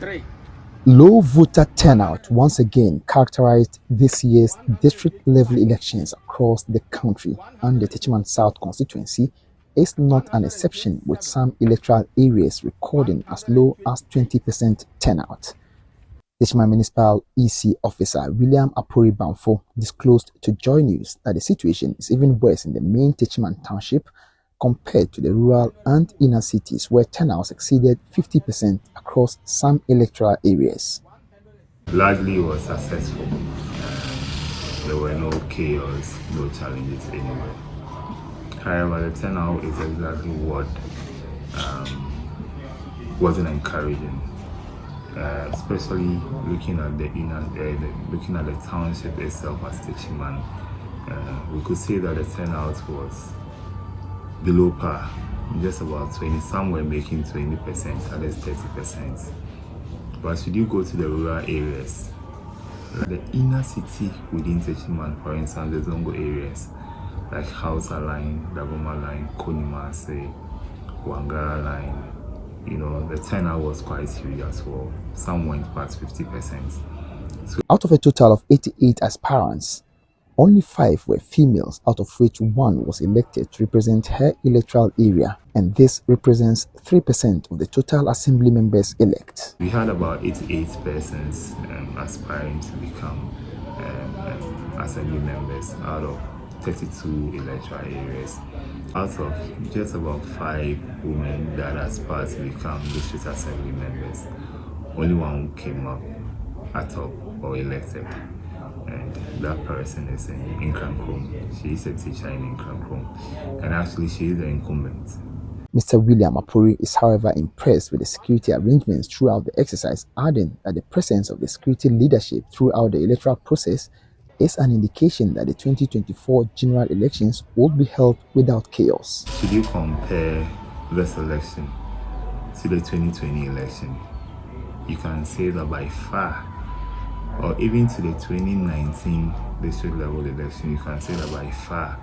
3. Low voter turnout once again characterized this year's district-level elections across the country, and the Techiman South constituency is not an exception, with some electoral areas recording as low as 20% turnout. Techiman Municipal EC officer William Apori Bamfo disclosed to Joy News that the situation is even worse in the main Techiman township compared to the rural and inner cities, where turnouts exceeded 50% across some electoral areas. Largely was successful. There were no chaos, no challenges anywhere. However, the turnout is exactly what wasn't encouraging, especially looking at the township itself as Techiman. We could say that the turnout was below par, just about 20. Some were making 20%, others 30%. But should you go to the rural areas, the inner city within Techiman, for instance, the Zongo areas like Hausa Line, Dagoma Line, Konimase, Wangara Line, the turnout was quite huge as well. Some went past 50%. So, out of a total of 88 aspirants, only 5 were females, out of which 1 was elected to represent her electoral area, and this represents 3% of the total assembly members elect. We had about 88 persons aspiring to become assembly members out of 32 electoral areas. Out of just about 5 women that aspired to become district assembly members, only 1 came up at top or elected. And that person is in Krankrom. She is a teacher in Krankrom, and actually she is the incumbent. Mr. William Apori is, however, impressed with the security arrangements throughout the exercise, adding that the presence of the security leadership throughout the electoral process is an indication that the 2024 general elections will be held without chaos. Should you compare this election to the 2020 election, you can say that by far, or even to the 2019 district level election, you can say that by far,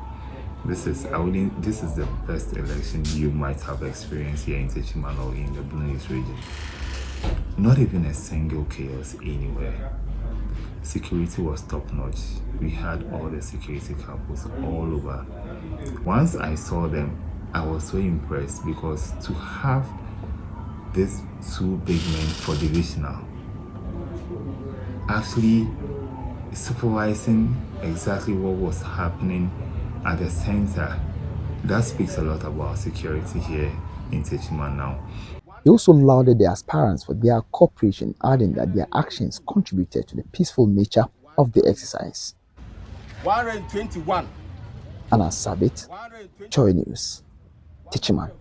this is the best election you might have experienced here in Techiman or in the Blue Hills region. Not even a single chaos anywhere. Security was top notch. We had all the security couples all over. Once I saw them, I was so impressed, because to have these 2 big men for divisional actually supervising exactly what was happening at the center, that speaks a lot about security here in Techiman now. He also lauded the aspirants for their cooperation, adding that their actions contributed to the peaceful nature of the exercise. 121. Anna Sabit, Joy News, Techiman.